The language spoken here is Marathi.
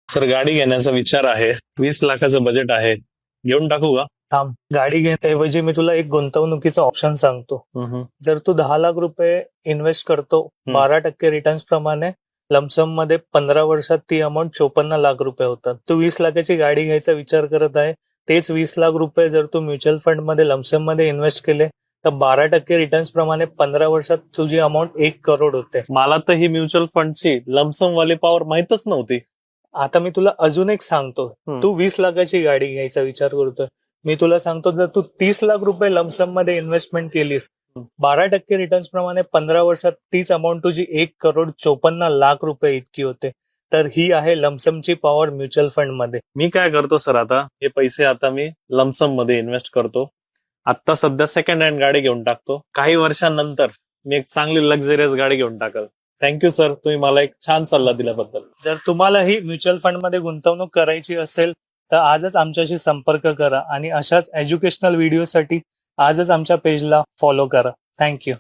सर गाडी घेण्याचा विचार आहे, 20 लाखाचं बजेट आहे, घेऊन टाकू का? थांब, गाडी घेण्याऐवजी मी तुला एक गुंतवणुकीचा ऑप्शन सांगतो. जर तू 10 लाख रुपये इन्व्हेस्ट करतो 12% रिटर्न्स प्रमाणे, लमसम मध्ये 15 वर्षात ती अमाऊंट 54 लाख रुपये होतात. तू 20 लाखाची गाडी घ्यायचा विचार करत आहे, तेच 20 लाख रुपये जर तू म्युच्युअल फंड मध्ये लमसम मध्ये इन्व्हेस्ट केले तर 12% रिटर्न्स प्रमाणे 15 वर्षात तुझी अमाऊंट 1 करोड होते. मला तर ही म्युच्युअल फंडची लमसम वाली पॉवर माहितच नव्हती. आता मी तुला अजून एक सांगतो, तू 20 लाखाची गाडी घ्यायचा विचार करतोय, मी तुला सांगतो जर तू 30 लाख रुपये लमसम मध्ये इन्व्हेस्टमेंट केलीस 12% रिटर्न्स प्रमाणे 15 वर्षात तीच अमाऊंट तुझी 1,54,00,000 रुपये इतकी होते. तर ही आहे लमसमची पॉवर म्युच्युअल फंड मध्ये. मी काय करतो सर, आता हे पैसे आता मी लमसम मध्ये इन्व्हेस्ट करतो. आता सध्या सेकंड हँड गाडी घेऊन टाकतो. काही वर्षांनंतर मी एक चांगली लक्झरियस गाडी घेऊन टाकल. थँक्यू सर, तुम्ही मला एक छान सल्ला दिल्याबद्दल. जर तुम्हालाही म्युच्युअल फंड मध्ये गुंतवणूक करायची असेल तर आजच आमच्याशी संपर्क करा आणि अशाच एज्युकेशनल व्हिडिओसाठी आजच आमच्या पेजला फॉलो करा. थँक्यू.